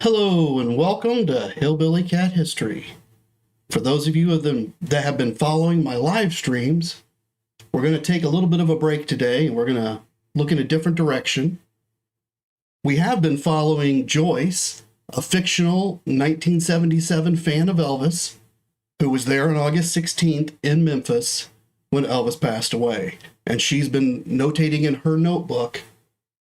Hello and welcome to Hillbilly Cat History. For those of you that have been following my live streams, we're going to take a little bit of a break today and we're going to look in a different direction. We have been following Joyce, a fictional 1977 fan of Elvis, who was there on August 16th in Memphis when Elvis passed away. And she's been notating in her notebook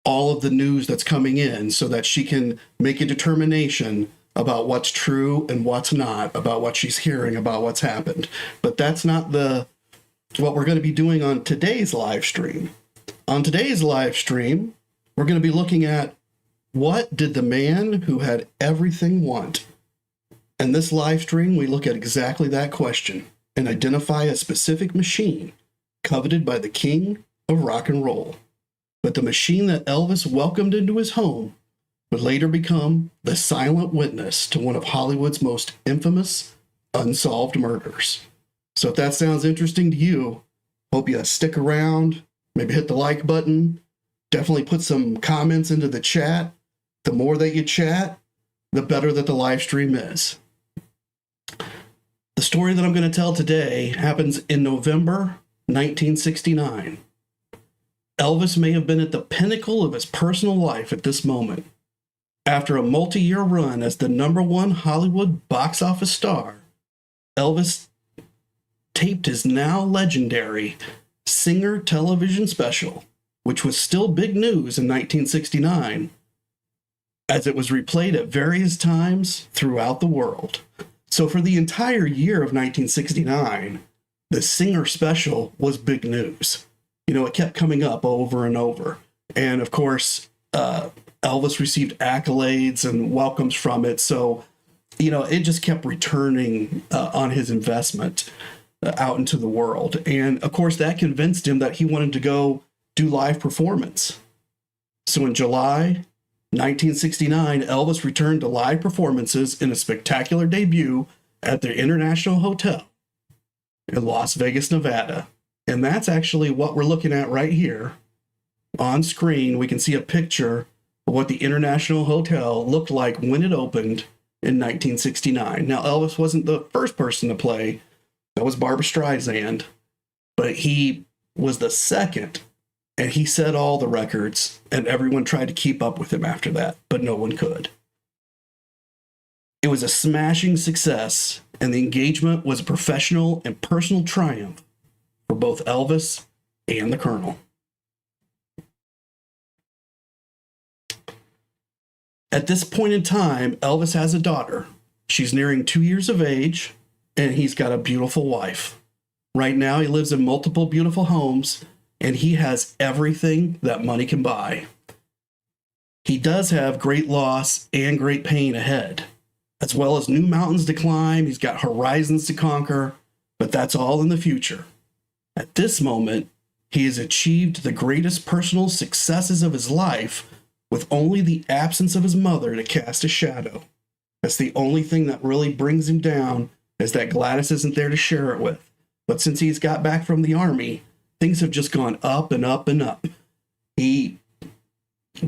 all of the news that's coming in so that she can make a determination about what's true and what's not, about what she's hearing, about what's happened. But that's not what we're going to be doing on today's live stream. On today's live stream, we're going to be looking at what did the man who had everything want? In this live stream, we look at exactly that question and identify a specific machine coveted by the king of rock and roll. But the machine that Elvis welcomed into his home would later become the silent witness to one of Hollywood's most infamous unsolved murders. So if that sounds interesting to you, hope you stick around, maybe hit the like button, definitely put some comments into the chat. The more that you chat, the better that the live stream is. The story that I'm going to tell today happens in November 1969. Elvis may have been at the pinnacle of his personal life at this moment. After a multi-year run as the #1 Hollywood box office star, Elvis taped his now legendary Singer television special, which was still big news in 1969, as it was replayed at various times throughout the world. So for the entire year of 1969, the Singer special was big news. You know, it kept coming up over and over. And of course, Elvis received accolades and welcomes from it. So, you know, it just kept returning on his investment out into the world. And of course, that convinced him that he wanted to go do live performance. So in July 1969, Elvis returned to live performances in a spectacular debut at the International Hotel in Las Vegas, Nevada. And that's actually what we're looking at right here. On screen, we can see a picture of what the International Hotel looked like when it opened in 1969. Now, Elvis wasn't the first person to play. That was Barbra Streisand. But he was the second. And he set all the records. And everyone tried to keep up with him after that. But no one could. It was a smashing success. And the engagement was a professional and personal triumph for both Elvis and the Colonel. At this point in time, Elvis has a daughter. She's nearing 2 years of age, and he's got a beautiful wife. Right now, he lives in multiple beautiful homes, and he has everything that money can buy. He does have great loss and great pain ahead, as well as new mountains to climb. He's got horizons to conquer, but that's all in the future. At this moment, he has achieved the greatest personal successes of his life with only the absence of his mother to cast a shadow. That's the only thing that really brings him down, is that Gladys isn't there to share it with. But since he's got back from the army, things have just gone up and up and up. He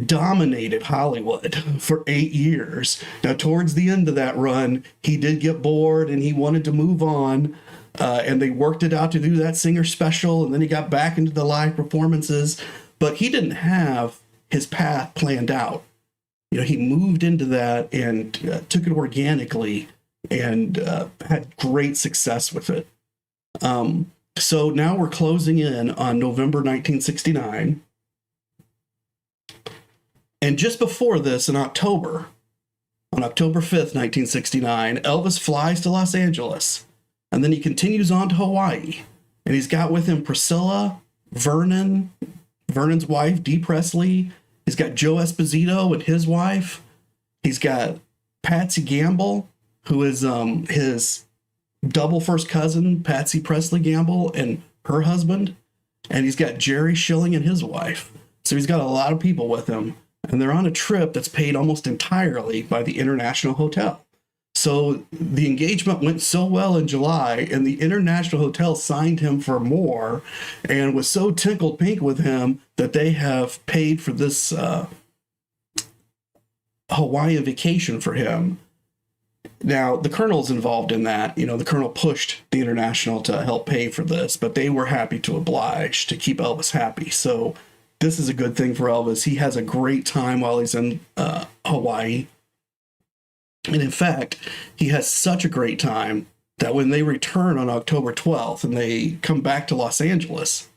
dominated Hollywood for 8 years. Now, towards the end of that run, he did get bored and he wanted to move on. And they worked it out to do that Singer special, and then he got back into the live performances. But he didn't have his path planned out. You know, he moved into that and took it organically and had great success with it. So now we're closing in on November 1969. And just before this, in October, on October 5th, 1969, Elvis flies to Los Angeles. And then he continues on to Hawaii. And he's got with him Priscilla, Vernon's wife, Dee Presley. He's got Joe Esposito and his wife. He's got Patsy Gamble, who is his double first cousin, Patsy Presley Gamble, and her husband. And he's got Jerry Schilling and his wife. So he's got a lot of people with him. And they're on a trip that's paid almost entirely by the International Hotel. So the engagement went so well in July, and the International Hotel signed him for more and was so tickled pink with him that they have paid for this Hawaiian vacation for him. Now, the Colonel's involved in that. You know, the Colonel pushed the International to help pay for this, but they were happy to oblige to keep Elvis happy. So this is a good thing for Elvis. He has a great time while he's in Hawaii. And in fact, he has such a great time that when they return on October 12th and they come back to Los Angeles,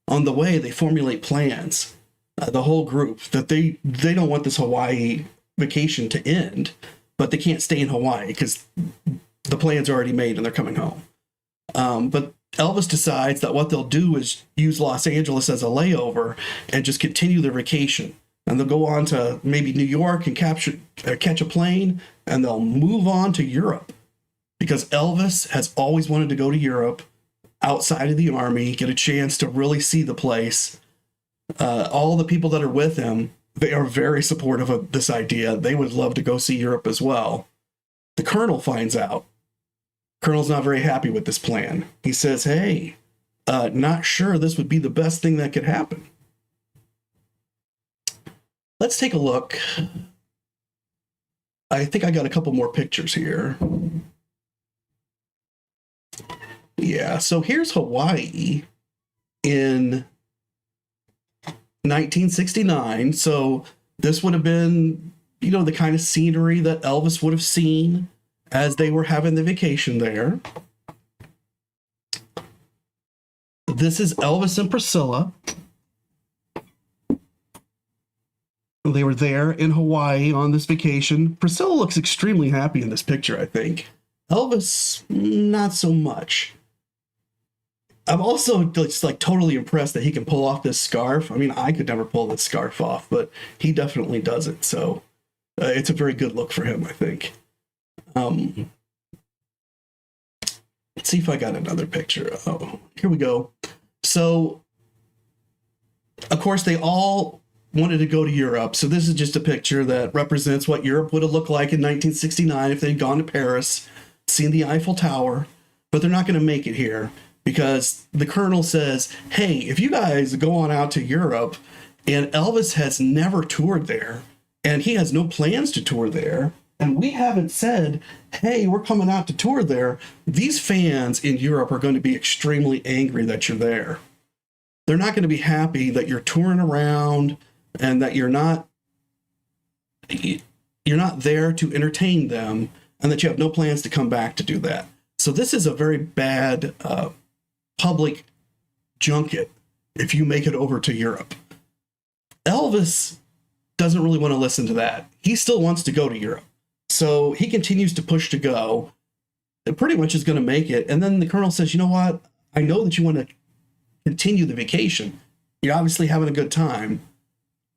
on the way, they formulate plans, the whole group, that they don't want this Hawaii vacation to end, but they can't stay in Hawaii because the plans are already made and they're coming home. But Elvis decides that what they'll do is use Los Angeles as a layover and just continue their vacation. And they'll go on to maybe New York and catch a plane, and they'll move on to Europe. Because Elvis has always wanted to go to Europe outside of the Army, get a chance to really see the place. All the people that are with him, they are very supportive of this idea. They would love to go see Europe as well. The Colonel finds out. Colonel's not very happy with this plan. He says, hey, not sure this would be the best thing that could happen. Let's take a look. I think I got a couple more pictures here. Yeah, so here's Hawaii in 1969. So this would have been, you know, the kind of scenery that Elvis would have seen as they were having the vacation there. This is Elvis and Priscilla. They were there in Hawaii on this vacation. Priscilla looks extremely happy in this picture, I think. Elvis, not so much. I'm also just like totally impressed that he can pull off this scarf. I mean, I could never pull this scarf off, but he definitely does it. So it's a very good look for him, I think. Let's see if I got another picture. Oh, here we go. So, of course, they all wanted to go to Europe. So this is just a picture that represents what Europe would have looked like in 1969 if they'd gone to Paris, seen the Eiffel Tower, but they're not going to make it here because the Colonel says, hey, if you guys go on out to Europe, and Elvis has never toured there, and he has no plans to tour there, and we haven't said, hey, we're coming out to tour there, these fans in Europe are going to be extremely angry that you're there. They're not going to be happy that you're touring around and that you're not there to entertain them, and that you have no plans to come back to do that. So this is a very bad public junket if you make it over to Europe. Elvis doesn't really want to listen to that. He still wants to go to Europe. So he continues to push to go. It pretty much is going to make it. And then the Colonel says, you know what? I know that you want to continue the vacation. You're obviously having a good time.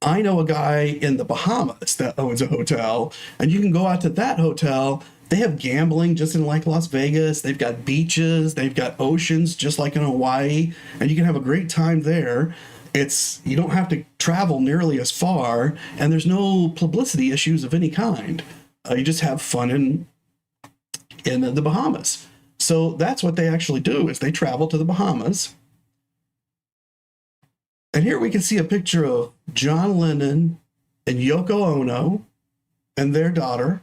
I know a guy in the Bahamas that owns a hotel, and you can go out to that hotel. They have gambling just in like Las Vegas. They've got beaches. They've got oceans just like in Hawaii, and you can have a great time there. You don't have to travel nearly as far, and there's no publicity issues of any kind. You just have fun in the Bahamas. So that's what they actually do, is they travel to the Bahamas. And here we can see a picture of John Lennon and Yoko Ono and their daughter.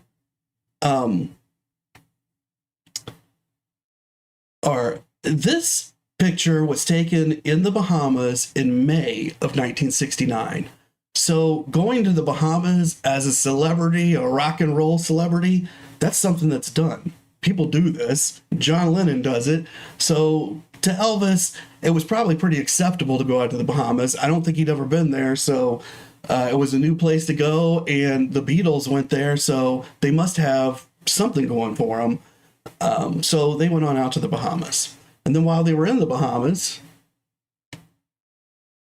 This picture was taken in the Bahamas in May of 1969. So going to the Bahamas as a celebrity, a rock and roll celebrity, that's something that's done. People do this. John Lennon does it. So to Elvis, it was probably pretty acceptable to go out to the Bahamas. I don't think he'd ever been there, so it was a new place to go, and the Beatles went there, so they must have something going for them. So they went on out to the Bahamas. And then while they were in the Bahamas,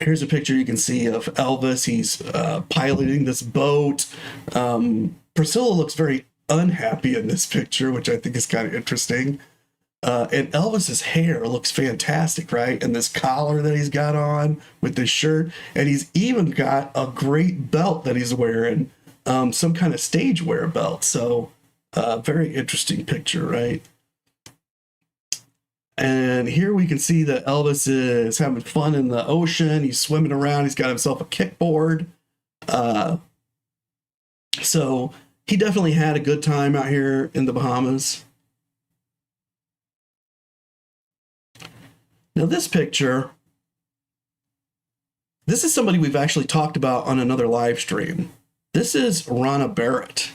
here's a picture you can see of Elvis. He's piloting this boat. Priscilla looks very unhappy in this picture, which I think is kind of interesting. And Elvis's hair looks fantastic, right? And this collar that he's got on with this shirt. And he's even got a great belt that he's wearing, some kind of stage wear belt. So very interesting picture, right? And here we can see that Elvis is having fun in the ocean. He's swimming around. He's got himself a kickboard. So he definitely had a good time out here in the Bahamas. Now this picture, this is somebody we've actually talked about on another live stream. This is Rana Barrett.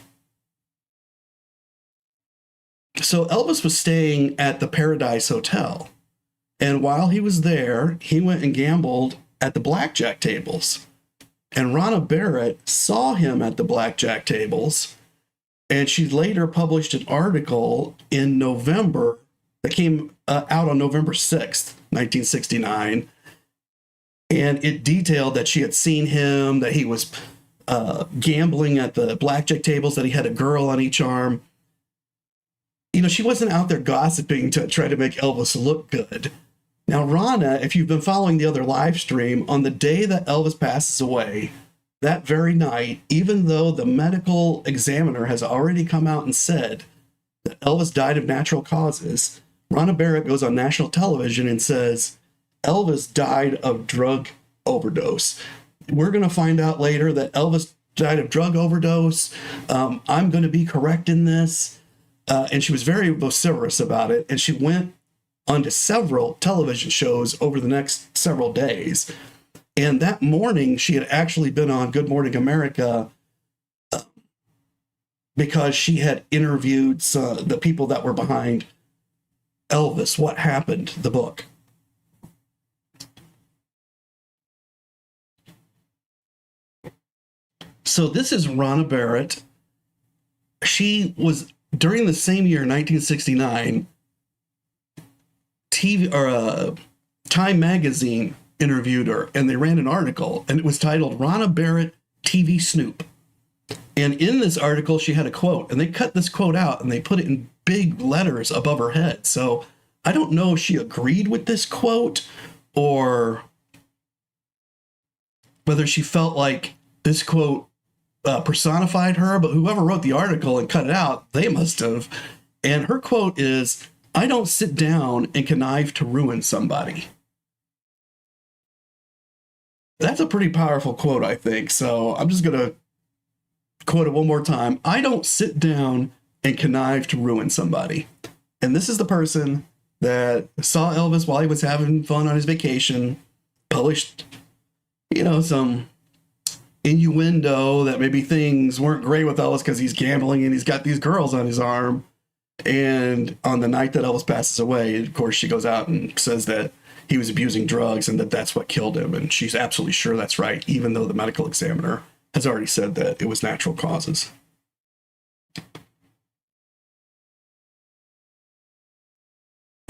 So Elvis was staying at the Paradise Hotel. And while he was there, he went and gambled at the blackjack tables. And Rana Barrett saw him at the blackjack tables. And she later published an article in November that came out on November 6th, 1969. And it detailed that she had seen him, that he was gambling at the blackjack tables, that he had a girl on each arm. You know, she wasn't out there gossiping to try to make Elvis look good. Now, Rana, if you've been following the other live stream, on the day that Elvis passes away, that very night, even though the medical examiner has already come out and said that Elvis died of natural causes, Rana Barrett goes on national television and says, Elvis died of drug overdose. We're going to find out later that Elvis died of drug overdose. I'm going to be correct in this. And she was very vociferous about it. And she went onto several television shows over the next several days. And that morning, she had actually been on Good Morning America because she had interviewed the people that were behind Elvis, What Happened, the book. So this is Rana Barrett. She was, during the same year, 1969, Time Magazine interviewed her, and they ran an article, and it was titled Rana Barrett TV Snoop. And in this article, she had a quote, and they cut this quote out, and they put it in big letters above her head. So I don't know if she agreed with this quote, or whether she felt like this quote personified her, but whoever wrote the article and cut it out, they must have. And her quote is, I don't sit down and connive to ruin somebody. That's a pretty powerful quote, I think. So I'm just going to quote it one more time. I don't sit down and connive to ruin somebody. And this is the person that saw Elvis while he was having fun on his vacation, published, some innuendo that maybe things weren't great with Elvis because he's gambling and he's got these girls on his arm. And on the night that Elvis passes away, of course, she goes out and says that he was abusing drugs and that that's what killed him. And she's absolutely sure that's right, even though the medical examiner has already said that it was natural causes.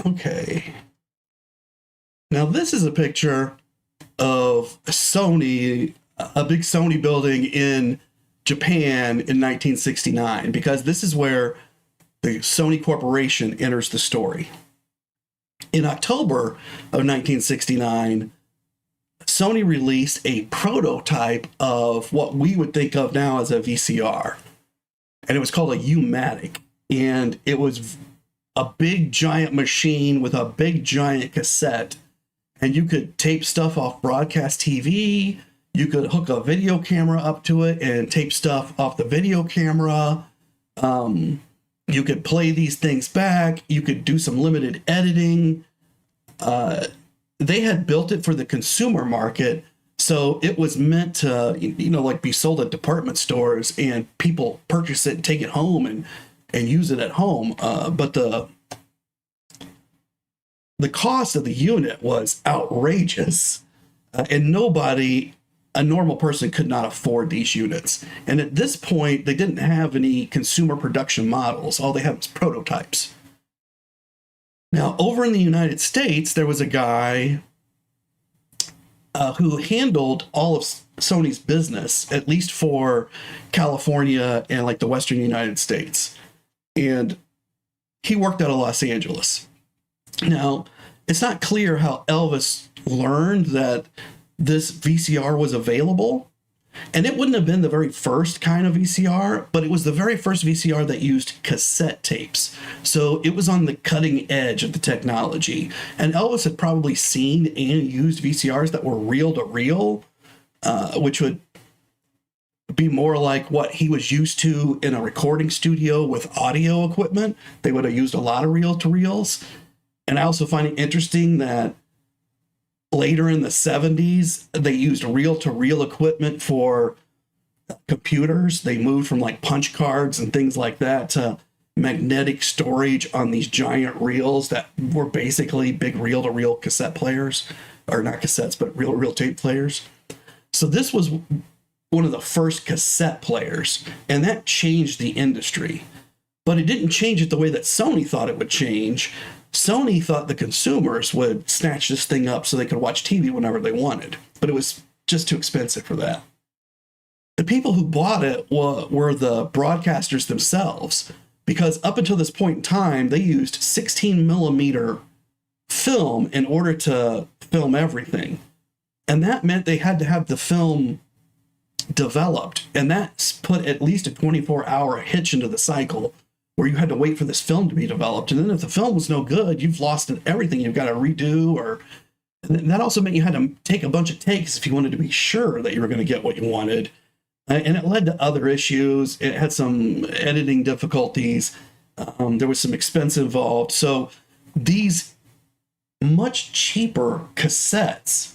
Okay. Now this is a picture of Sony, a big Sony building in Japan in 1969, because this is where the Sony Corporation enters the story. In October of 1969, Sony released a prototype of what we would think of now as a VCR. And it was called a U-matic. And it was a big giant machine with a big giant cassette. And you could tape stuff off broadcast TV. You could hook a video camera up to it and tape stuff off the video camera. You could play these things back. You could do some limited editing. They had built it for the consumer market, so it was meant to, like be sold at department stores and people purchase it and take it home and use it at home. But the cost of the unit was outrageous, and a normal person could not afford these units. And at this point, they didn't have any consumer production models. All they had was prototypes. Now, over in the United States, there was a guy who handled all of Sony's business, at least for California and like the Western United States. And he worked out of Los Angeles. Now, it's not clear how Elvis learned that this VCR was available. And it wouldn't have been the very first kind of VCR, but it was the very first VCR that used cassette tapes. So it was on the cutting edge of the technology. And Elvis had probably seen and used VCRs that were reel to reel, which would be more like what he was used to in a recording studio with audio equipment. They would have used a lot of reel-to-reels. And I also find it interesting that later in the 70s, they used reel-to-reel equipment for computers. They moved from like punch cards and things like that to magnetic storage on these giant reels that were basically big reel-to-reel cassette players, or not cassettes, but reel-to-reel tape players. So this was one of the first cassette players, and that changed the industry. But it didn't change it the way that Sony thought it would change. Sony thought the consumers would snatch this thing up so they could watch TV whenever they wanted, but it was just too expensive for that. The people who bought it were the broadcasters themselves, because up until this point in time, they used 16 millimeter film in order to film everything. And that meant they had to have the film developed. And that put at least a 24-hour hitch into the cycle where you had to wait for this film to be developed. And then if the film was no good, you've lost everything. You've got to redo. And that also meant you had to take a bunch of takes if you wanted to be sure that you were going to get what you wanted. And it led to other issues. It had some editing difficulties. There was some expense involved. So these much cheaper cassettes,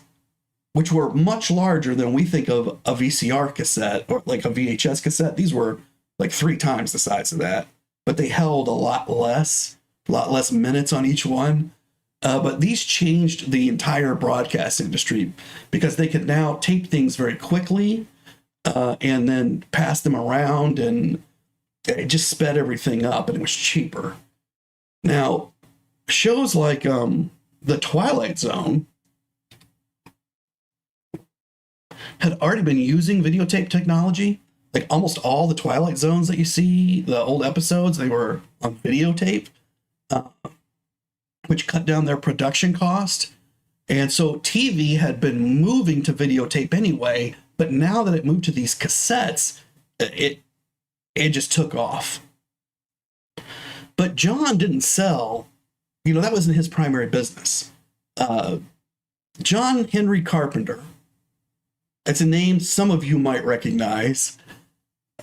which were much larger than we think of a VCR cassette or like a VHS cassette, these were like 3 times the size of that, but they held a lot less minutes on each one. But these changed the entire broadcast industry because they could now tape things very quickly and then pass them around, and it just sped everything up, and it was cheaper. Now, shows like The Twilight Zone had already been using videotape technology. Like almost all the Twilight Zones that you see, the old episodes, they were on videotape, which cut down their production cost. And so TV had been moving to videotape anyway, but now that it moved to these cassettes, it just took off. But John didn't sell, that wasn't his primary business. John Henry Carpenter. It's a name some of you might recognize,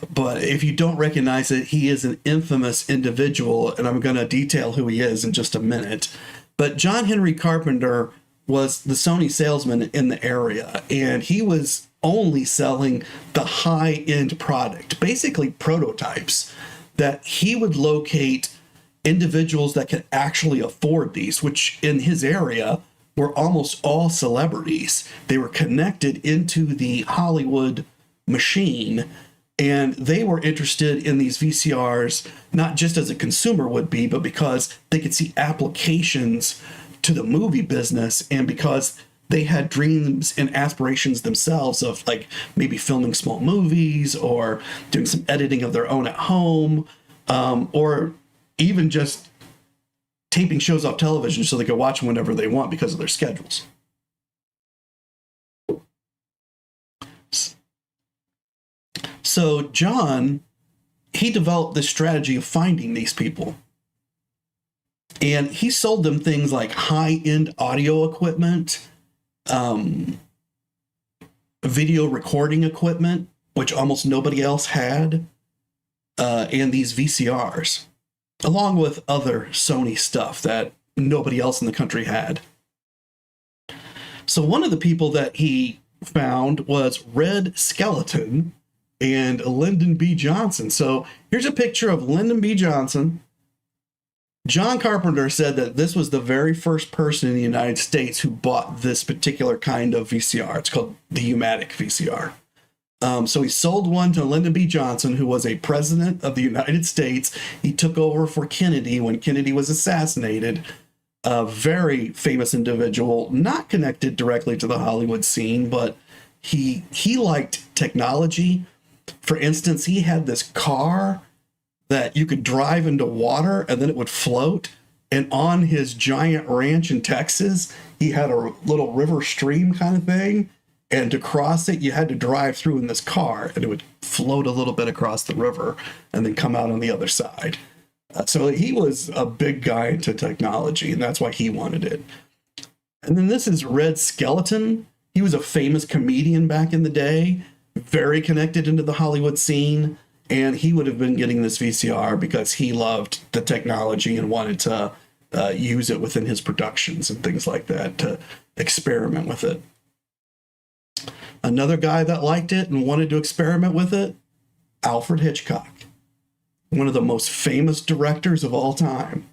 but if you don't recognize it, he is an infamous individual, and I'm going to detail who he is in just a minute. But John Henry Carpenter was the Sony salesman in the area, and he was only selling the high-end product, basically prototypes, that he would locate individuals that could actually afford these, which in his area were almost all celebrities. They were connected into the Hollywood machine, and they were interested in these VCRs, not just as a consumer would be, but because they could see applications to the movie business, and because they had dreams and aspirations themselves of like maybe filming small movies or doing some editing of their own at home, or even just taping shows off television so they could watch them whenever they want because of their schedules. So John, he developed this strategy of finding these people. And he sold them things like high-end audio equipment, video recording equipment, which almost nobody else had, and these VCRs, along with other Sony stuff that nobody else in the country had. So one of the people that he found was Red Skeleton and Lyndon B. Johnson. So here's a picture of Lyndon B. Johnson. John Carpenter said that this was the very first person in the United States who bought this particular kind of VCR. It's called the U-matic VCR. So he sold one to Lyndon B. Johnson, who was a president of the United States. He took over for Kennedy when Kennedy was assassinated. A very famous individual, not connected directly to the Hollywood scene, but he liked technology. For instance, he had this car that you could drive into water and then it would float. And on his giant ranch in Texas, he had a little river stream kind of thing. And to cross it, you had to drive through in this car, and it would float a little bit across the river and then come out on the other side. So he was a big guy into technology, and that's why he wanted it. And then this is Red Skeleton. He was a famous comedian back in the day. very connected into the Hollywood scene, and he would have been getting this VCR because he loved the technology and wanted to use it within his productions and things like that, to experiment with it. Another guy that liked it and wanted to experiment with it, Alfred Hitchcock, one of the most famous directors of all time.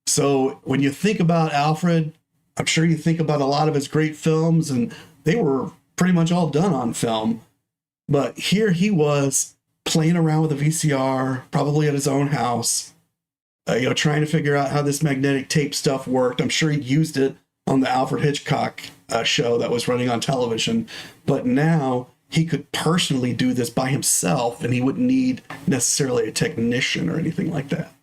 So when you think about Alfred, I'm sure you think about a lot of his great films, and they were pretty much all done on film. But here he was playing around with a VCR, probably at his own house, trying to figure out how this magnetic tape stuff worked. I'm sure he used it on the Alfred Hitchcock show that was running on television. But now he could personally do this by himself, and he wouldn't need necessarily a technician or anything like that.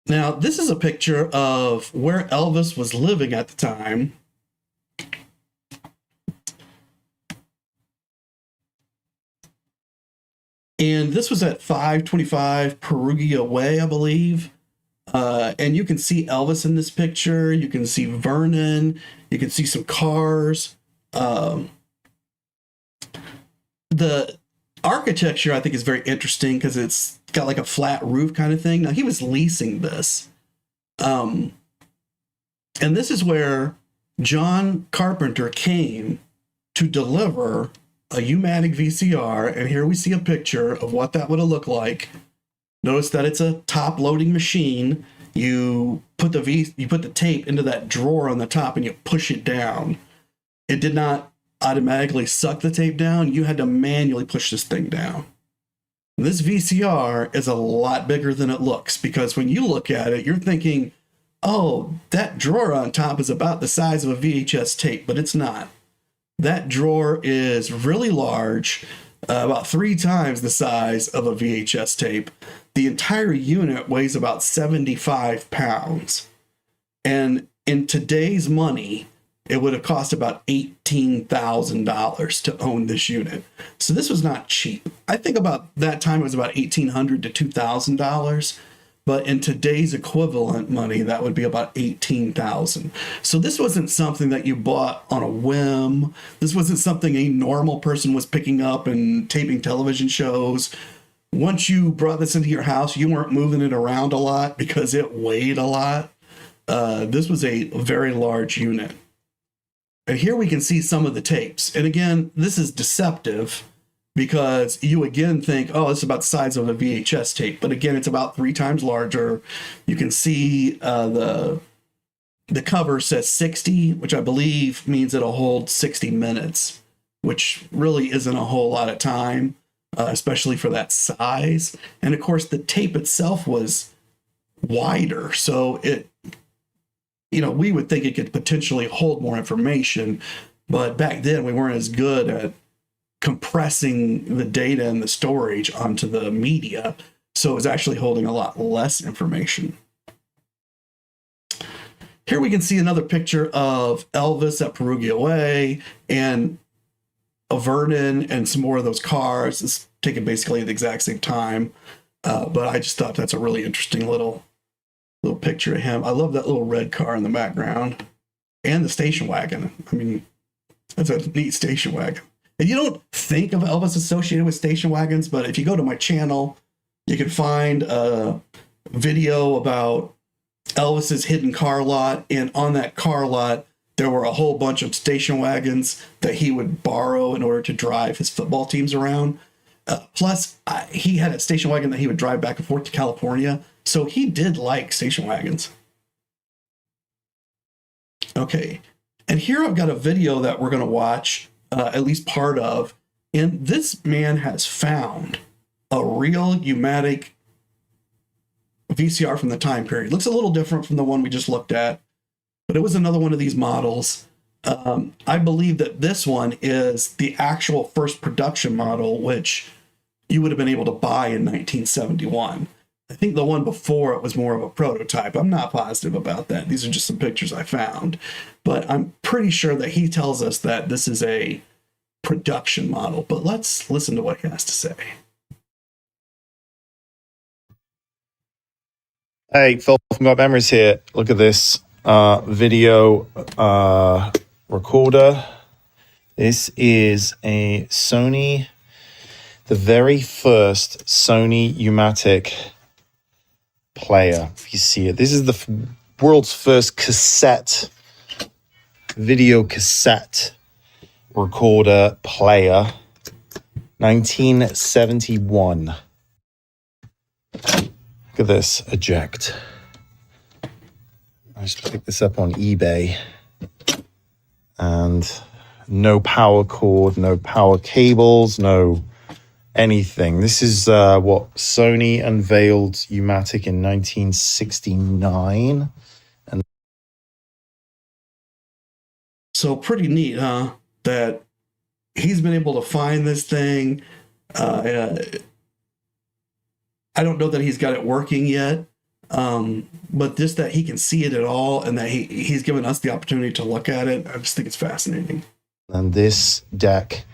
Now, this is a picture of where Elvis was living at the time. And this was at 525 Perugia Way, I believe. And you can see Elvis in this picture. You can see Vernon. You can see some cars. The architecture, I think, is very interesting because it's got like a flat roof kind of thing. Now, he was leasing this. And this is where John Carpenter came to deliver a U-matic VCR. And here we see a picture of what that would have looked like. Notice that it's a top-loading machine. You put the tape into that drawer on the top and you push it down. It did not automatically suck the tape down. You had to manually push this thing down. This VCR is a lot bigger than it looks, because when you look at it, you're thinking, oh, that drawer on top is about the size of a VHS tape, but it's not. That drawer is really large, about 3 times the size of a VHS tape. The entire unit weighs about 75 pounds. And in today's money, it would have cost about $18,000 to own this unit. So this was not cheap. I think about that time it was about $1,800 to $2,000. But in today's equivalent money, that would be about $18,000. So this wasn't something that you bought on a whim. This wasn't something a normal person was picking up and taping television shows. Once you brought this into your house, you weren't moving it around a lot because it weighed a lot. This was a very large unit. And here we can see some of the tapes. And again, this is deceptive because you again think, oh, it's about the size of a VHS tape. But again, it's about 3 times larger. You can see the cover says 60, which I believe means it'll hold 60 minutes, which really isn't a whole lot of time, especially for that size. And of course, the tape itself was wider. So we would think it could potentially hold more information, but back then we weren't as good at compressing the data and the storage onto the media, so it was actually holding a lot less information. Here we can see another picture of Elvis at Perugia Way and a Vernon and some more of those cars. It's taken basically at the exact same time, but I just thought that's a really interesting little picture of him. I love that little red car in the background and the station wagon. I mean, that's a neat station wagon. And you don't think of Elvis associated with station wagons, but if you go to my channel, you can find a video about Elvis's hidden car lot. And on that car lot, there were a whole bunch of station wagons that he would borrow in order to drive his football teams around. Plus, he had a station wagon that he would drive back and forth to California. So he did like station wagons. Okay, and here I've got a video that we're going to watch, at least part of, and this man has found a real U-matic VCR from the time period. It looks a little different from the one we just looked at, but it was another one of these models. I believe that this one is the actual first production model, which you would have been able to buy in 1971. I think the one before it was more of a prototype. I'm not positive about that. These are just some pictures I found. But I'm pretty sure that he tells us that this is a production model. But let's listen to what he has to say. Hey, Phil from Got Memories here. Look at this video recorder. This is a Sony, the very first Sony U-matic player. If you see it, this is the world's first video cassette recorder player, 1971. Look at this, eject. I just picked this up on eBay, and no power cord, no power cables, no anything. This is what Sony unveiled U-matic in 1969. And so pretty neat, huh? That he's been able to find this thing. I don't know that he's got it working yet, but just that he can see it at all, and that he's given us the opportunity to look at it. I just think it's fascinating. And this deck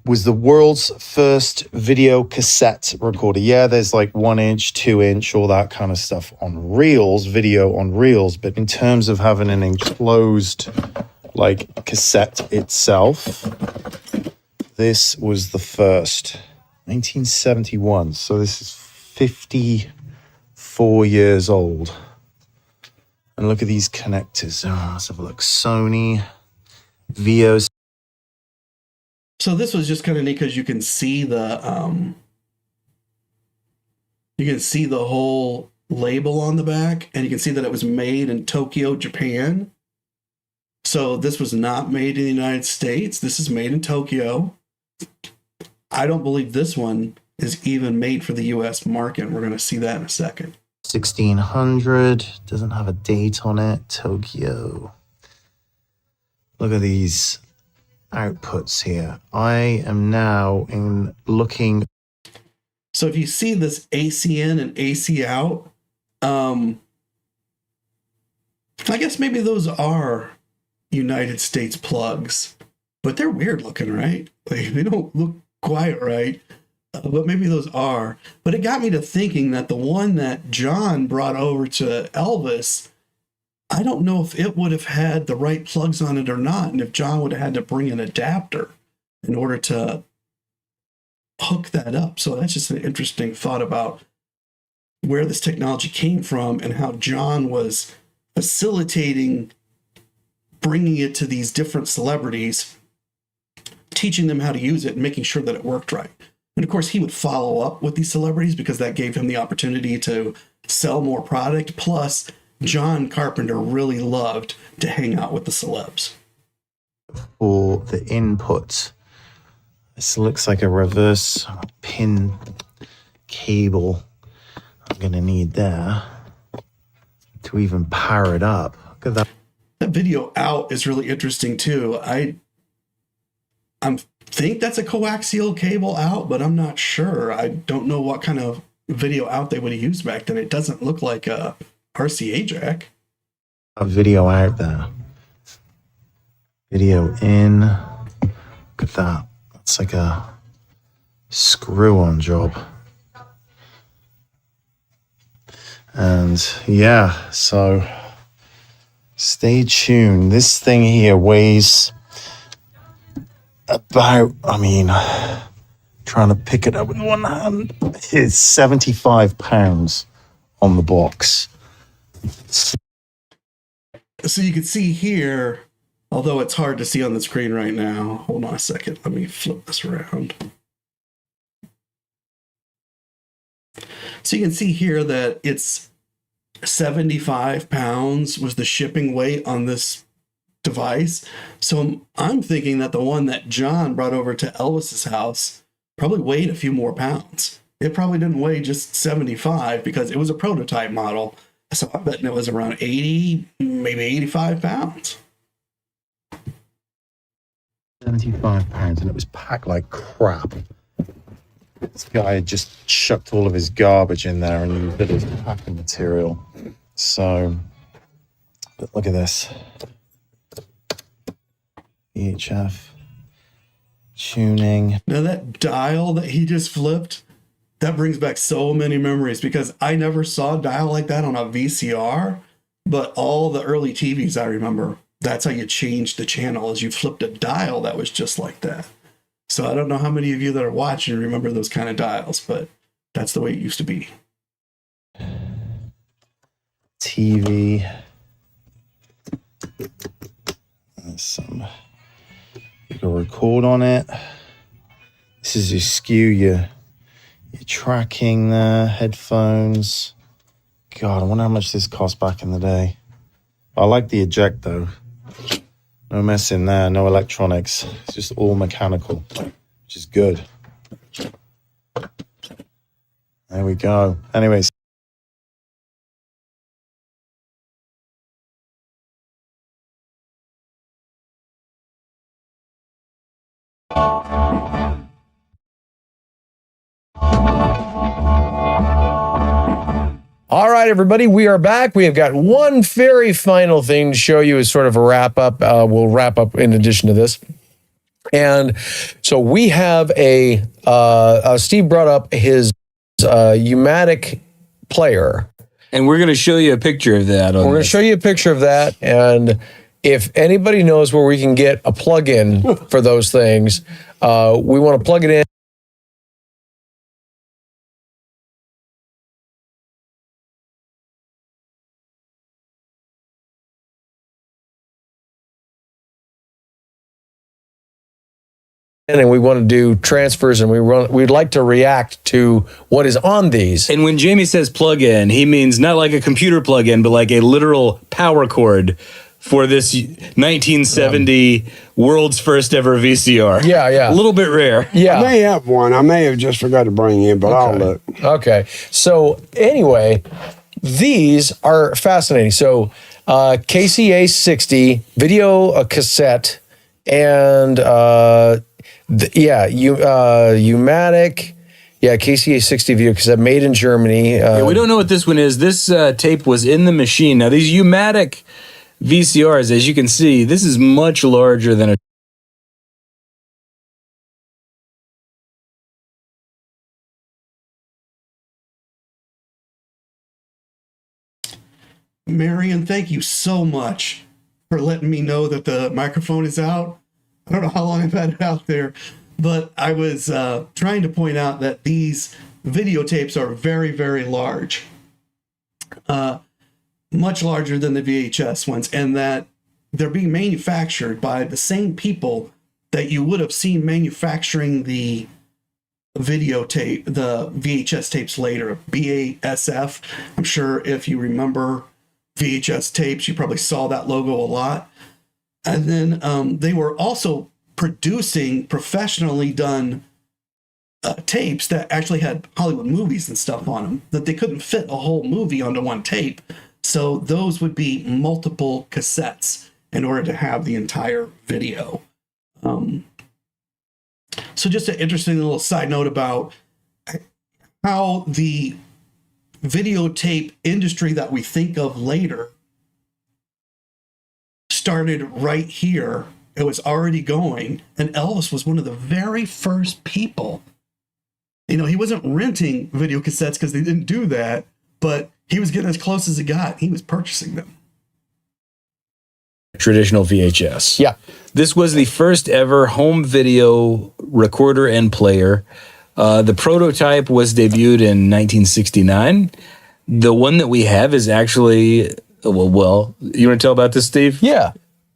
was the world's first video cassette recorder. Yeah, there's like 1 inch, 2 inch, all that kind of stuff on reels, video on reels. But in terms of having an enclosed like cassette itself, this was the first, 1971. So this is 54 years old. And look at these connectors. Oh, let's have a look. Sony, VOC. So this was just kind of neat because you can see the whole label on the back, and you can see that it was made in Tokyo, Japan. So this was not made in the United States. This is made in Tokyo. I don't believe this one is even made for the US market. We're going to see that in a second. 1600, doesn't have a date on it. Tokyo. Look at these outputs here. I am now looking. So if you see this AC in and AC out, I guess maybe those are United States plugs, but they're weird looking, right? Like, they don't look quite right, but maybe those are. But it got me to thinking that the one that John brought over to Elvis, I don't know if it would have had the right plugs on it or not, and if John would have had to bring an adapter in order to hook that up. So that's just an interesting thought about where this technology came from and how John was facilitating bringing it to these different celebrities, teaching them how to use it and making sure that it worked right. And of course, he would follow up with these celebrities because that gave him the opportunity to sell more product. Plus, John Carpenter really loved to hang out with the celebs. For the input, this looks like a reverse pin cable I'm going to need there to even power it up. Look at that. That video out is really interesting too. I think that's a coaxial cable out, but I'm not sure. I don't know what kind of video out they would have used back then. It doesn't look like a RCA jack. A video out there. Video in. Look at that. It's like a screw-on job. And yeah, so stay tuned. This thing here weighs about, trying to pick it up with one hand, it's 75 pounds on the box. So you can see here, although it's hard to see on the screen right now. Hold on a second. Let me flip this around. So you can see here that it's 75 pounds was the shipping weight on this device. So I'm thinking that the one that John brought over to Elvis's house probably weighed a few more pounds. It probably didn't weigh just 75 because it was a prototype model. So I bet it was around 80, maybe 85 pounds. 75 pounds, and it was packed like crap. This guy had just chucked all of his garbage in there and used it as packing material. So, but look at this. VHF. Tuning. Now that dial that he just flipped, that brings back so many memories because I never saw a dial like that on a VCR, but all the early TVs I remember, that's how you changed the channel, as you flipped a dial that was just like that. So I don't know how many of you that are watching remember those kind of dials, but that's the way it used to be. TV. There's some. You can record on it. This is your skew, your tracking there, headphones. God, I wonder how much this cost back in the day. I like the eject though. No messing there, no electronics. It's just all mechanical, which is good. There we go. Anyways. All right, everybody, we are back. We have got one very final thing to show you as sort of a wrap up. We'll wrap up in addition to this. And so we have Steve brought up his U-matic player. And we're going to show you a picture of that. We're going to show you a picture of that. And if anybody knows where we can get a plug-in for those things, we want to plug it in. And we want to do transfers, and we'd like to react to what is on these. And when Jamie says plug-in, he means not like a computer plug-in, but like a literal power cord for this 1970 world's first ever VCR. Yeah, yeah. A little bit rare. Yeah. I may have one. I may have just forgot to bring in, but I'll look. Okay. So anyway, these are fascinating. So KCA 60 video cassette and U-matic. Yeah, KCA 60 video cassette made in Germany. We don't know what this one is. This tape was in the machine. Now these U-matic VCRs, as you can see, this is much larger than a Marion, thank you so much for letting me know that the microphone is out. I don't know how long I've had it out there, but I was trying to point out that these videotapes are very, very large, much larger than the VHS ones, and that they're being manufactured by the same people that you would have seen manufacturing the videotape, the VHS tapes later, BASF. I'm sure if you remember VHS tapes, you probably saw that logo a lot. And then they were also producing professionally done tapes that actually had Hollywood movies and stuff on them, that they couldn't fit a whole movie onto one tape. So those would be multiple cassettes in order to have the entire video. So just an interesting little side note about how the videotape industry that we think of later started right here. It was already going, and Elvis was one of the very first people. You know, he wasn't renting video cassettes because they didn't do that, but he was getting as close as it got. He was purchasing them. traditional VHS. Yeah. This was the first ever home video recorder and player. The prototype was debuted in 1969. The one that we have is actually, well, you want to tell about this, Steve? Yeah.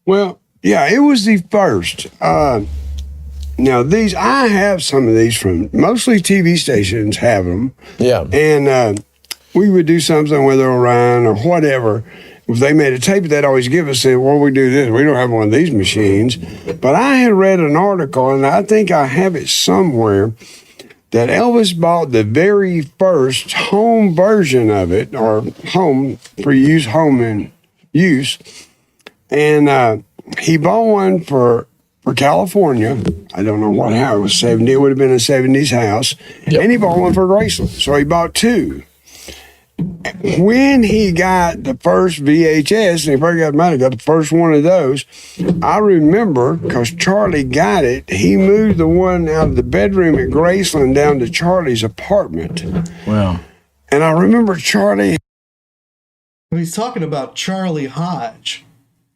Well, yeah, it was the first. Now, these, I have some of these from, mostly TV stations have them. Yeah. And we would do something with Orion or whatever. If they made a tape, they'd always give us, say, well, we do this. We don't have one of these machines. But I had read an article, and I think I have it somewhere, that Elvis bought the very first home version of it, or home for use, home in use. And he bought one for California. I don't know what house, it was 70. It would have been a 70s house. Yep. And he bought one for Graceland. So he bought two. When he got the first VHS, and he probably got the first one of those, I remember, because Charlie got it, he moved the one out of the bedroom at Graceland down to Charlie's apartment. Wow. And I remember Charlie. He's talking about Charlie Hodge.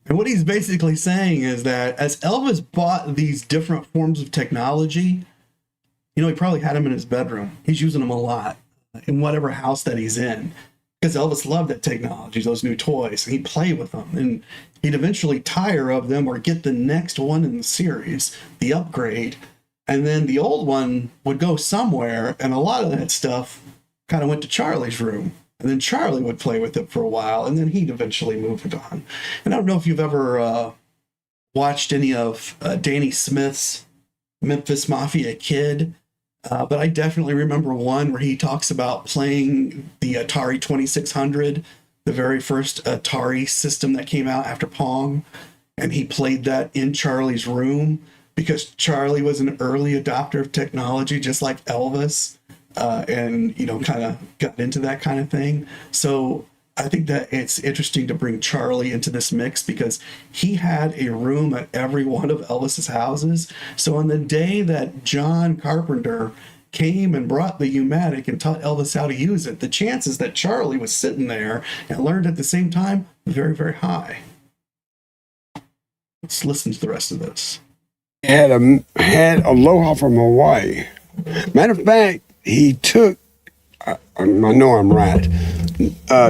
And what he's basically saying is that as Elvis bought these different forms of technology, he probably had them in his bedroom. He's using them a lot in whatever house that he's in. Because Elvis loved that technology, those new toys, and he'd play with them. And he'd eventually tire of them or get the next one in the series, the upgrade. And then the old one would go somewhere, and a lot of that stuff kind of went to Charlie's room. And then Charlie would play with it for a while, and then he'd eventually move it on. And I don't know if you've ever watched any of Danny Smith's Memphis Mafia Kid, but I definitely remember one where he talks about playing the Atari 2600, the very first Atari system that came out after Pong, and he played that in Charlie's room because Charlie was an early adopter of technology, just like Elvis, and kind of got into that kind of thing. So I think that it's interesting to bring Charlie into this mix because he had a room at every one of Elvis's houses. So on the day that John Carpenter came and brought the U-matic and taught Elvis how to use it, the chances that Charlie was sitting there and learned at the same time, very, very high. Let's listen to the rest of this. Had Aloha from Hawaii. Matter of fact, he took, I know I'm right,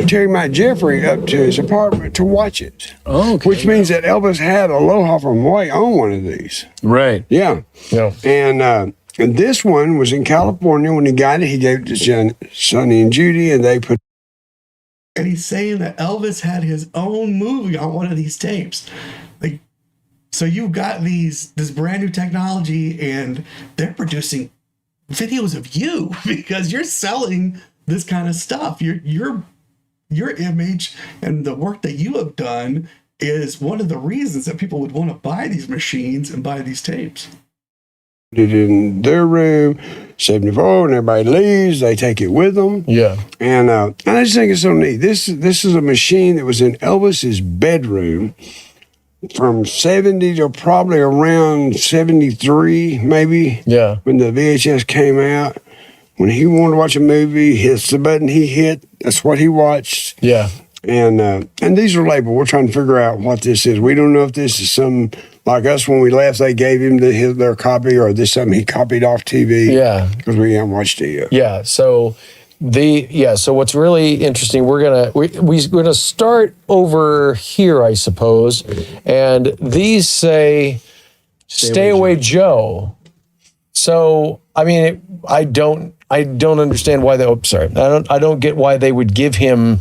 Terry Mike Jeffrey up to his apartment to watch it. Oh, okay. Which means that Elvis had Aloha from Hawaii on one of these. Right. Yeah. And this one was in California. When he got it, he gave it to Sonny and Judy, and they put. And he's saying that Elvis had his own movie on one of these tapes. So you've got this brand new technology, and they're producing videos of you because you're selling this kind of stuff. Your image and the work that you have done is one of the reasons that people would want to buy these machines and buy these tapes. It in their room, 74, and everybody leaves. They take it with them. Yeah. And I just think it's so neat. This is a machine that was in Elvis's bedroom from 70 to probably around 73, maybe. Yeah. When the VHS came out. When he wanted to watch a movie, hits the button he hit. That's what he watched. Yeah. And these are labeled. We're trying to figure out what this is. We don't know if this is some, like us when we left, they gave him their copy, or this something he copied off TV. Yeah. Because we haven't watched it yet. Yeah. So so what's really interesting, we're gonna start over here, I suppose. And these say Stay Away Joe. So I mean, I don't understand why I don't get why they would give him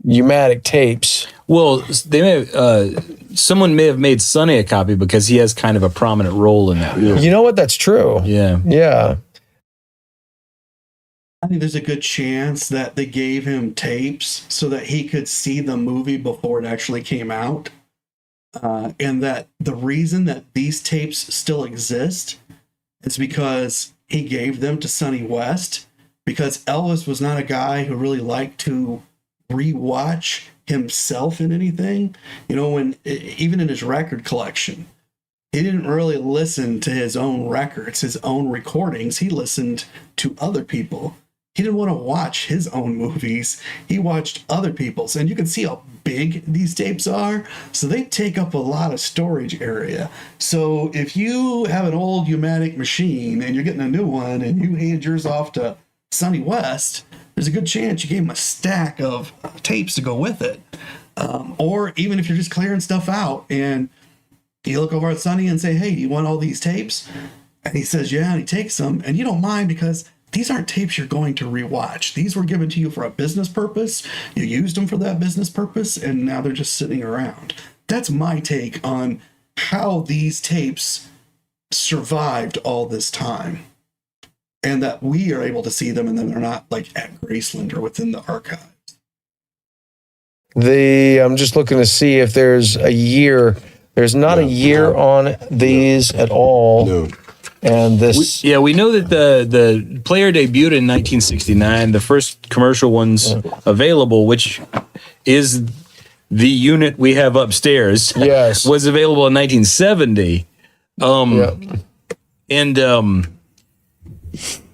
U-matic tapes. Well, they may someone may have made Sonny a copy because he has kind of a prominent role in that. You know what? That's true. Yeah. Yeah. I think there's a good chance that they gave him tapes so that he could see the movie before it actually came out. And that the reason that these tapes still exist is because he gave them to Sonny West, because Elvis was not a guy who really liked to rewatch himself in anything. Even in his record collection, he didn't really listen to his own records, his own recordings. He listened to other people. He didn't want to watch his own movies. He watched other people's. And you can see how big these tapes are. So they take up a lot of storage area. So if you have an old U-matic machine and you're getting a new one and you hand yours off to Sonny West, there's a good chance you gave him a stack of tapes to go with it. Or even if you're just clearing stuff out and you look over at Sonny and say, hey, do you want all these tapes? And he says, yeah, and he takes them. And you don't mind because these aren't tapes you're going to rewatch. These were given to you for a business purpose. You used them for that business purpose, and now they're just sitting around. That's my take on how these tapes survived all this time, and that we are able to see them, and then they're not like at Graceland or within the archives. I'm just looking to see if there's a year. There's not a year on these at all. No. And this, we know that the player debuted in 1969. The first commercial ones available, which is the unit we have upstairs, yes, was available in 1970. And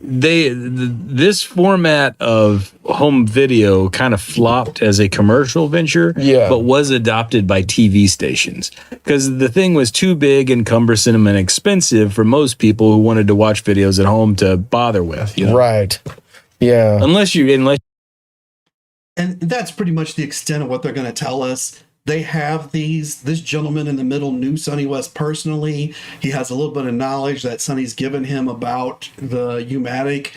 this format of home video kind of flopped as a commercial venture, but was adopted by TV stations because the thing was too big and cumbersome and expensive for most people who wanted to watch videos at home to bother with. You know? Right. Yeah. Unless And that's pretty much the extent of what they're going to tell us. They have this gentleman in the middle knew Sonny West personally. He has a little bit of knowledge that Sonny's given him about the U-matic.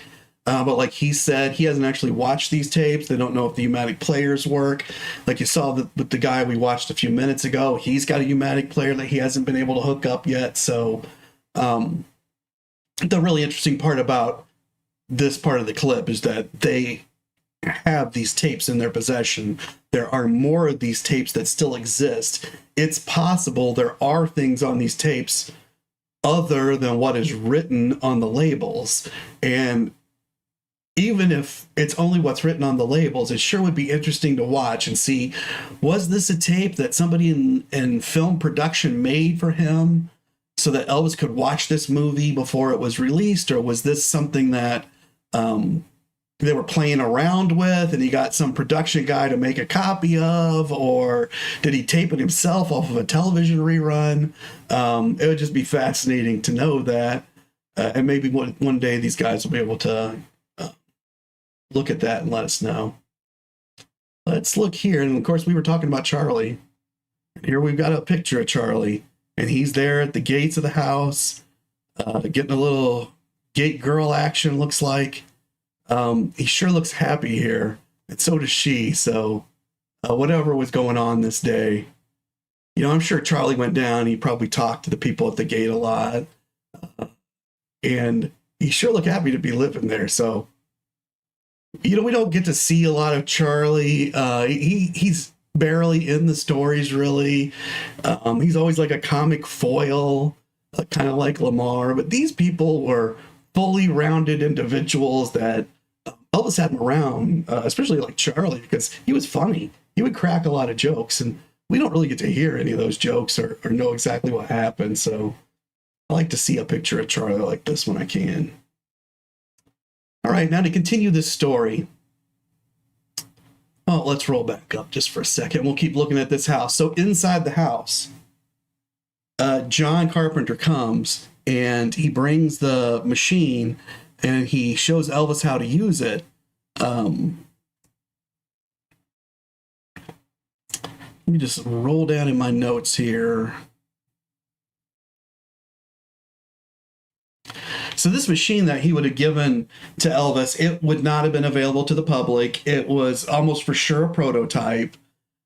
But like he said, he hasn't actually watched these tapes. They don't know if the U-matic players work. Like you saw with the guy we watched a few minutes ago, he's got a U-matic player that he hasn't been able to hook up yet. So the really interesting part about this part of the clip is that they have these tapes in their possession. There are more of these tapes that still exist. It's possible there are things on these tapes other than what is written on the labels. And even if it's only what's written on the labels, it sure would be interesting to watch and see, was this a tape that somebody in film production made for him so that Elvis could watch this movie before it was released? Or was this something that they were playing around with and he got some production guy to make a copy of? Or did he tape it himself off of a television rerun? It would just be fascinating to know that. And maybe one day these guys will be able to look at that and let us know. Let's look here. And of course, we were talking about Charlie. Here we've got a picture of Charlie. And he's there at the gates of the house, getting a little gate girl action, looks like. He sure looks happy here, and so does she. So whatever was going on this day, I'm sure Charlie went down. He probably talked to the people at the gate a lot, and he sure looked happy to be living there. So, we don't get to see a lot of Charlie. He's barely in the stories, really. He's always like a comic foil, kind of like Lamar. But these people were fully rounded individuals that Elvis had him around, especially like Charlie, because he was funny. He would crack a lot of jokes, and we don't really get to hear any of those jokes or know exactly what happened. So I like to see a picture of Charlie like this when I can. All right, now to continue this story. Oh, let's roll back up just for a second. We'll keep looking at this house. So inside the house, John Carpenter comes and he brings the machine and he shows Elvis how to use it. Let me just roll down in my notes here. So this machine that he would have given to Elvis, it would not have been available to the public. It was almost for sure a prototype.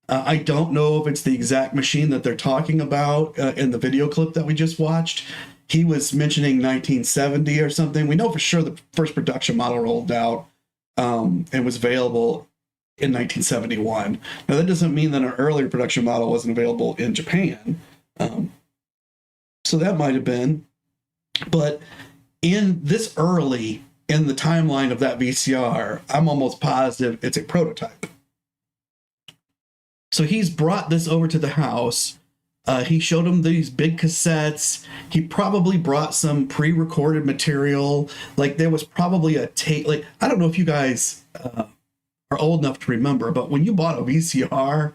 I don't know if it's the exact machine that they're talking about in the video clip that we just watched. He was mentioning 1970 or something. We know for sure the first production model rolled out and was available in 1971. Now, that doesn't mean that an earlier production model wasn't available in Japan. So that might have been. But in this early in the timeline of that VCR, I'm almost positive it's a prototype. So he's brought this over to the house. He showed him these big cassettes. He probably brought some pre-recorded material. Like there was probably a tape. Like, I don't know if you guys are old enough to remember, but when you bought a VCR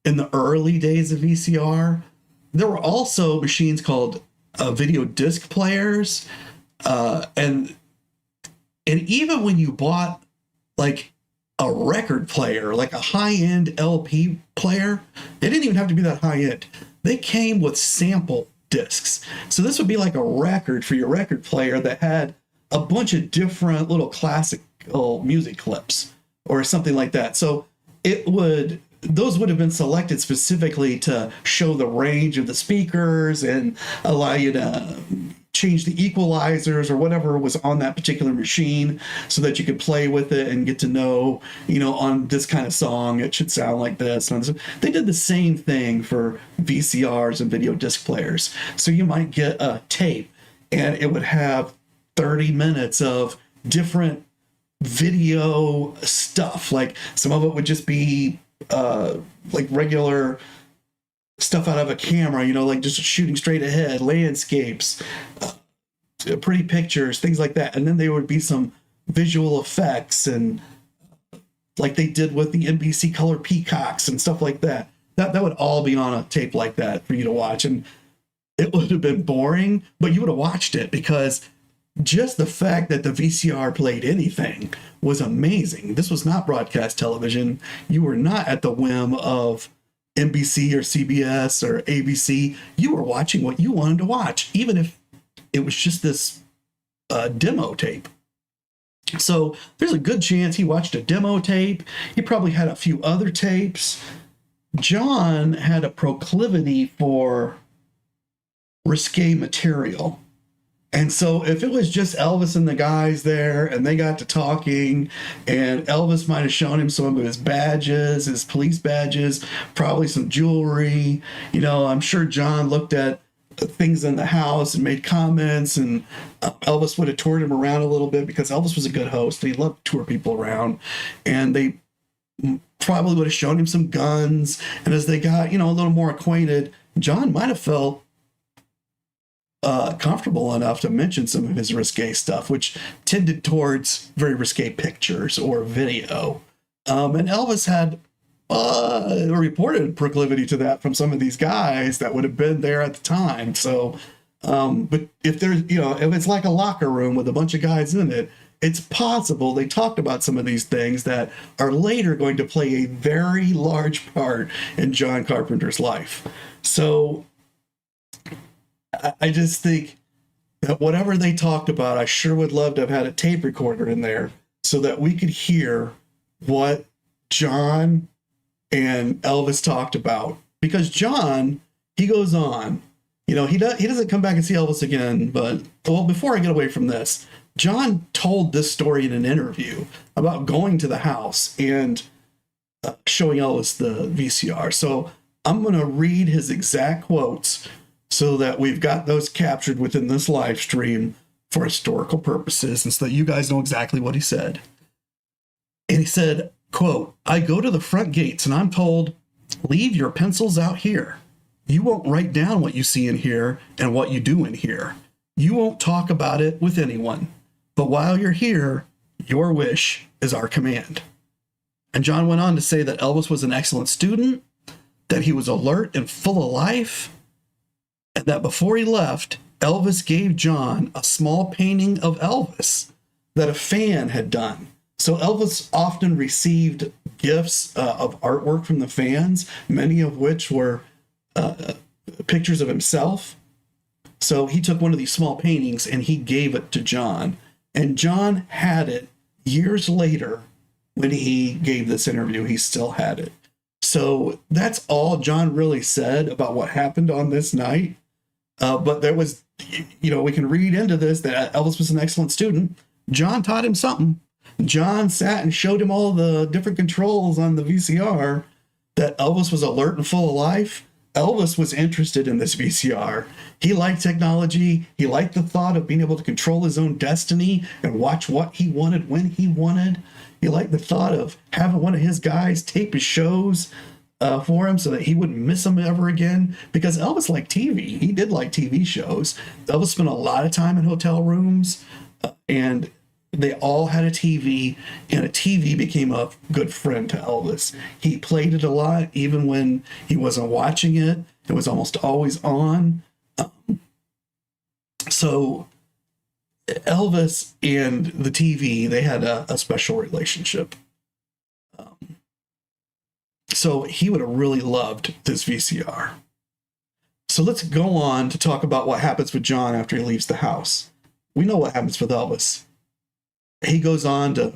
in the early days of VCR, there were also machines called video disc players. And even when you bought like a record player, like a high-end LP player, they didn't even have to be that high-end. They came with sample discs. So this would be like a record for your record player that had a bunch of different little classical music clips or something like that. So those would have been selected specifically to show the range of the speakers and allow you to change the equalizers or whatever was on that particular machine so that you could play with it and get to know, on this kind of song, it should sound like this. They did the same thing for VCRs and video disc players. So you might get a tape and it would have 30 minutes of different video stuff. Like some of it would just be like regular stuff out of a camera, like just shooting straight ahead, landscapes, pretty pictures, things like that. And then there would be some visual effects, and like they did with the NBC color peacocks and stuff like that. That would all be on a tape like that for you to watch. And it would have been boring, but you would have watched it because just the fact that the VCR played anything was amazing. This was not broadcast television. You were not at the whim of NBC or CBS or ABC. You were watching what you wanted to watch, even if it was just this demo tape. So there's a good chance he watched a demo tape. He probably had a few other tapes. John had a proclivity for risque material. And so if it was just Elvis and the guys there and they got to talking, and Elvis might have shown him some of his badges, his police badges, probably some jewelry, I'm sure John looked at things in the house and made comments, and Elvis would have toured him around a little bit because Elvis was a good host. He loved to tour people around, and they probably would have shown him some guns. And as they got, a little more acquainted, John might have felt comfortable enough to mention some of his risque stuff, which tended towards very risque pictures or video. And Elvis had a reported proclivity to that from some of these guys that would have been there at the time. So, but if there's, if it's like a locker room with a bunch of guys in it, it's possible they talked about some of these things that are later going to play a very large part in John Carpenter's life. So I just think that whatever they talked about, I sure would love to have had a tape recorder in there so that we could hear what John and Elvis talked about. Because John, he goes on, he doesn't come back and see Elvis again. But, well, before I get away from this, John told this story in an interview about going to the house and showing Elvis the VCR. So I'm going to read his exact quotes so that we've got those captured within this live stream for historical purposes, and so that you guys know exactly what he said. And he said, quote, "I go to the front gates and I'm told, leave your pencils out here. You won't write down what you see in here and what you do in here. You won't talk about it with anyone. But while you're here, your wish is our command." And John went on to say that Elvis was an excellent student, that he was alert and full of life, and that before he left, Elvis gave John a small painting of Elvis that a fan had done. So Elvis often received gifts of artwork from the fans, many of which were pictures of himself. So he took one of these small paintings and he gave it to John. And John had it years later when he gave this interview. He still had it. So that's all John really said about what happened on this night. But there was, we can read into this that Elvis was an excellent student. John taught him something. John sat and showed him all the different controls on the VCR, that Elvis was alert and full of life. Elvis was interested in this VCR. He liked technology. He liked the thought of being able to control his own destiny and watch what he wanted when he wanted. He liked the thought of having one of his guys tape his shows for him so that he wouldn't miss them ever again. Because Elvis liked TV. He did like TV shows. Elvis spent a lot of time in hotel rooms, and they all had a TV, and a TV became a good friend to Elvis. He played it a lot, even when he wasn't watching it. It was almost always on. So Elvis and the TV, they had a special relationship. So he would have really loved this VCR. So let's go on to talk about what happens with John after he leaves the house. We know what happens with Elvis. He goes on to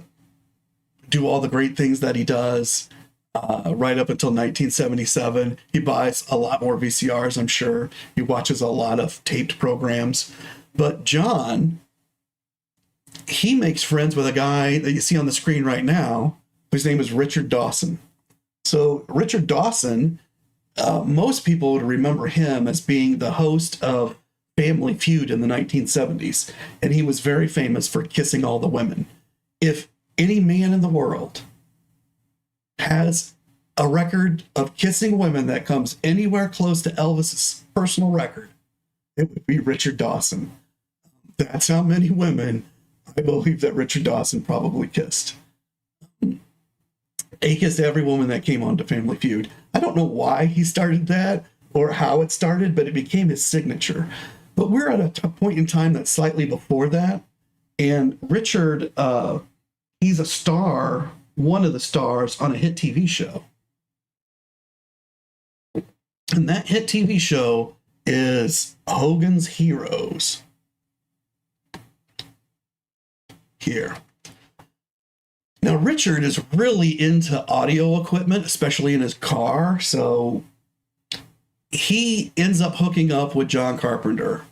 do all the great things that he does right up until 1977. He buys a lot more VCRs, I'm sure. He watches a lot of taped programs. But John, he makes friends with a guy that you see on the screen right now, whose name is Richard Dawson. So Richard Dawson, most people would remember him as being the host of Family Feud in the 1970s, and he was very famous for kissing all the women. If any man in the world has a record of kissing women that comes anywhere close to Elvis's personal record, it would be Richard Dawson. that's how many women I believe that Richard Dawson probably kissed. He kissed every woman that came on to Family Feud. I don't know why he started that or how it started, but it became his signature. But we're at a point in time that's slightly before that. And Richard, he's a star, one of the stars on a hit TV show. And that hit TV show is Hogan's Heroes. Here. Now, Richard is really into audio equipment, especially in his car. So he ends up hooking up with John Carpenter,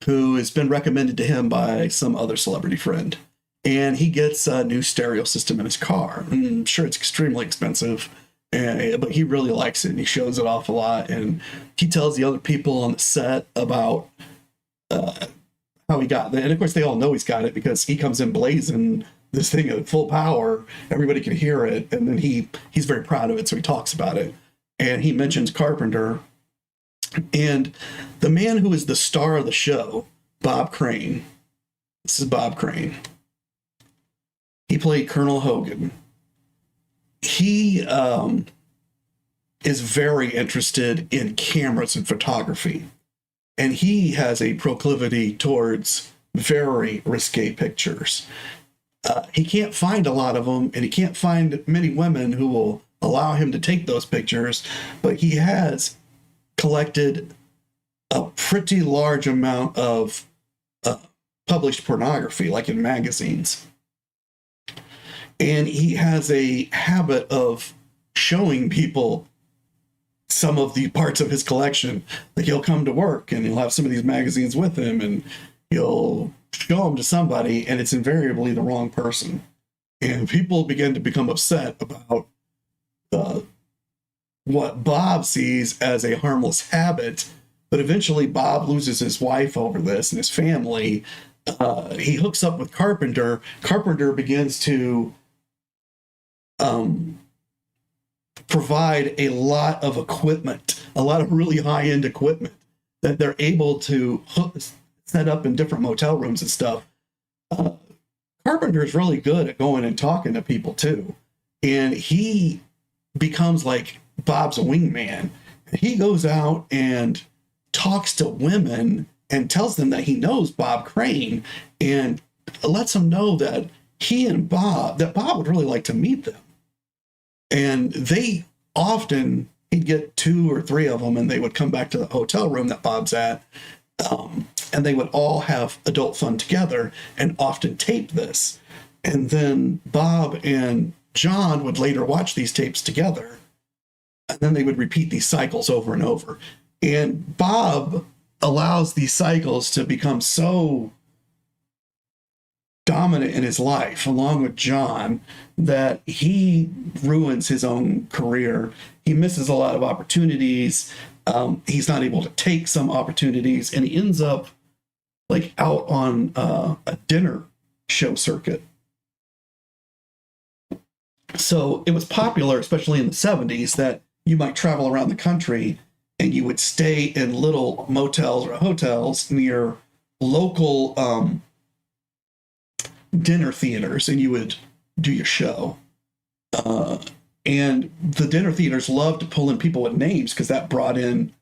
who has been recommended to him by some other celebrity friend. And he gets a new stereo system in his car. I'm sure it's extremely expensive, but he really likes it and he shows it off a lot. And he tells the other people on the set about how he got it. And of course, they all know he's got it because he comes in blazing this thing at full power. Everybody can hear it. And then he's very proud of it. So he talks about it. And he mentions Carpenter. And the man who is the star of the show, Bob Crane. This is Bob Crane. He played Colonel Hogan. He is very interested in cameras and photography. And he has a proclivity towards very risque pictures. He can't find a lot of them, and he can't find many women who will allow him to take those pictures, but he has collected a pretty large amount of published pornography, like in magazines. And he has a habit of showing people some of the parts of his collection. Like he'll come to work and he'll have some of these magazines with him and he'll show them to somebody, and it's invariably the wrong person. And people begin to become upset about what Bob sees as a harmless habit. But eventually Bob loses his wife over this and his family. He hooks up with Carpenter. Carpenter begins to provide a lot of equipment, a lot of really high-end equipment that they're able to set up in different motel rooms and stuff. Carpenter is really good at going and talking to people too. And he becomes like Bob's wingman. He goes out and talks to women and tells them that he knows Bob Crane and lets them know that Bob would really like to meet them. And they often, he'd get 2 or 3 of them and they would come back to the hotel room that Bob's at. And they would all have adult fun together and often tape this. And then Bob and John would later watch these tapes together. And then they would repeat these cycles over and over. And Bob allows these cycles to become so dominant in his life, along with John, that he ruins his own career. He misses a lot of opportunities. He's not able to take some opportunities, and he ends up like out on a dinner show circuit. So it was popular, especially in the 70s, that you might travel around the country and you would stay in little motels or hotels near local dinner theaters, and you would do your show. And the dinner theaters loved to pull in people with names because that brought in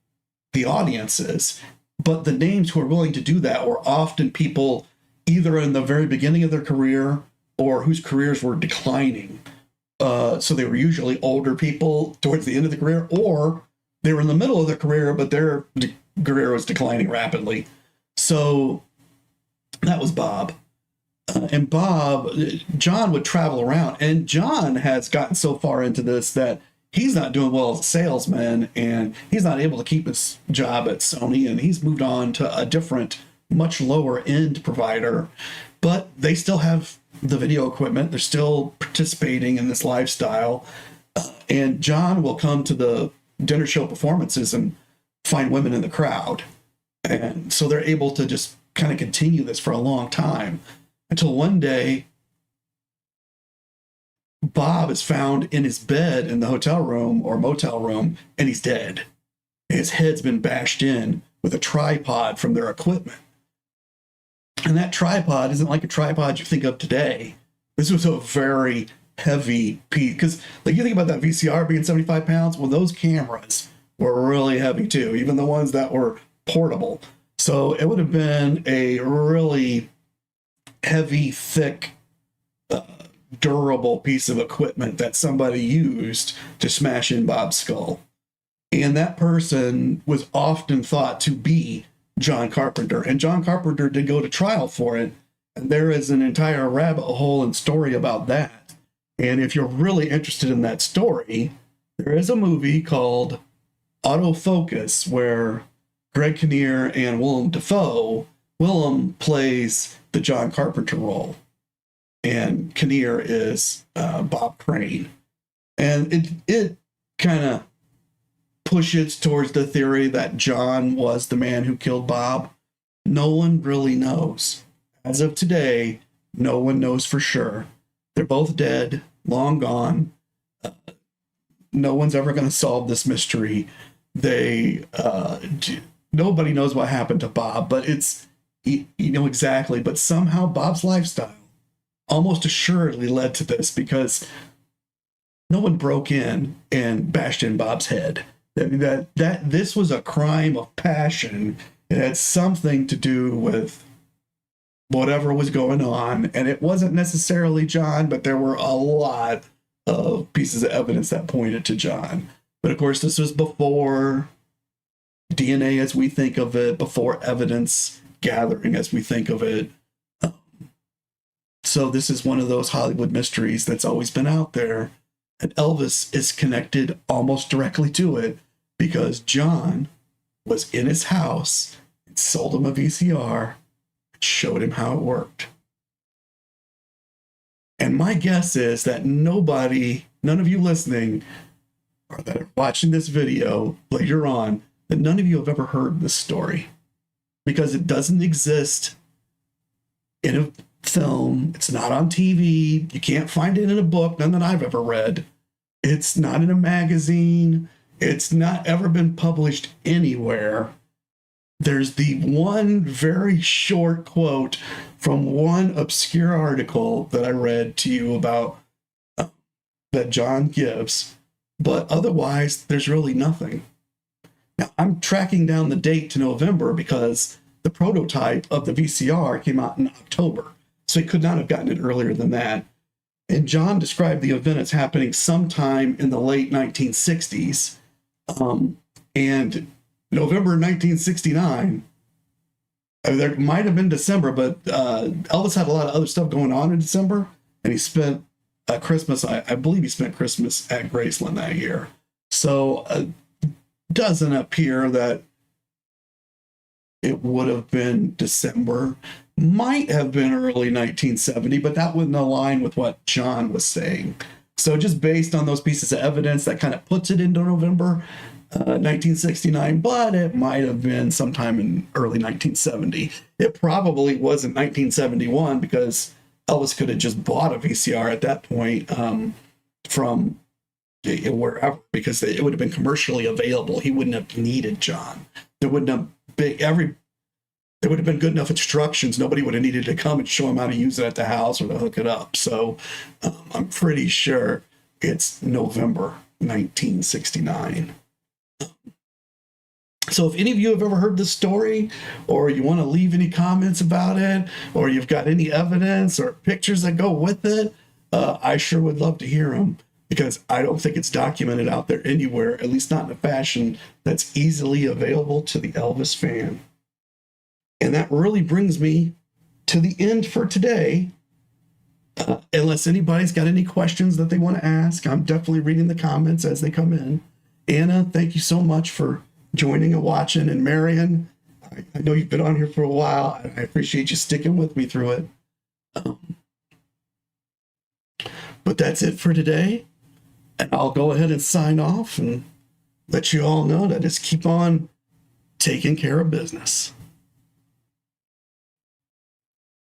the audiences. But the names who were willing to do that were often people either in the very beginning of their career or whose careers were declining. So they were usually older people towards the end of the career, or they were in the middle of their career, but their career was declining rapidly. So that was Bob. And John would travel around, and John has gotten so far into this that he's not doing well as a salesman, and he's not able to keep his job at Sony, and he's moved on to a different, much lower end provider. But they still have the video equipment. They're still participating in this lifestyle. And John will come to the dinner show performances and find women in the crowd. And so they're able to just kind of continue this for a long time. Until one day, Bob is found in his bed in the hotel room or motel room, and he's dead. His head's been bashed in with a tripod from their equipment. And that tripod isn't like a tripod you think of today. This was a very heavy piece. Because, like, you think about that VCR being 75 pounds. Well, those cameras were really heavy, too, even the ones that were portable. So it would have been a really heavy, thick, durable piece of equipment that somebody used to smash in Bob's skull. And that person was often thought to be John Carpenter. And John Carpenter did go to trial for it. And there is an entire rabbit hole and story about that. And if you're really interested in that story, there is a movie called Autofocus where Greg Kinnear and Willem Dafoe, Willem plays the John Carpenter role, and Kinnear is Bob Crane. And it kind of pushes towards the theory that John was the man who killed Bob. No one really knows. As of today, no one knows for sure. They're both dead, long gone. No one's ever going to solve this mystery. Nobody knows what happened to Bob, but it's, you know exactly. But somehow Bob's lifestyle almost assuredly led to this, because no one broke in and bashed in Bob's head. This was a crime of passion. It had something to do with whatever was going on, and it wasn't necessarily John, but there were a lot of pieces of evidence that pointed to John. But of course, this was before DNA as we think of it, before evidence gathering as we think of it. So this is one of those Hollywood mysteries that's always been out there. And Elvis is connected almost directly to it, because John was in his house and sold him a VCR and showed him how it worked. And my guess is that none of you listening or that are watching this video later on, that none of you have ever heard this story, because it doesn't exist in a film. It's not on TV. You can't find it in a book, none that I've ever read. It's not in a magazine. It's not ever been published anywhere. There's the one very short quote from one obscure article that I read to you about that John gives, but otherwise there's really nothing. Now, I'm tracking down the date to November because the prototype of the VCR came out in October, so he could not have gotten it earlier than that. And John described the event as happening sometime in the late 1960s. And November 1969, there might have been December, but Elvis had a lot of other stuff going on in December, and he spent Christmas, I believe he spent Christmas at Graceland that year. So doesn't appear that it would have been December. Might have been early 1970, but that wouldn't align with what John was saying. So just based on those pieces of evidence, that kind of puts it into November 1969, but it might have been sometime in early 1970. It probably wasn't 1971, because Elvis could have just bought a VCR at that point from wherever, because it would have been commercially available. He wouldn't have needed John. There wouldn't have been there would have been good enough instructions. Nobody would have needed to come and show him how to use it at the house or to hook it up. So I'm pretty sure it's November 1969. So if any of you have ever heard this story, or you want to leave any comments about it, or you've got any evidence or pictures that go with it, I sure would love to hear them, because I don't think it's documented out there anywhere, at least not in a fashion that's easily available to the Elvis fan. And that really brings me to the end for today. Unless anybody's got any questions that they want to ask, I'm definitely reading the comments as they come in. Anna, thank you so much for joining and watching. And Marion, I know you've been on here for a while. I appreciate you sticking with me through it. But that's it for today. And I'll go ahead and sign off and let you all know to just keep on taking care of business.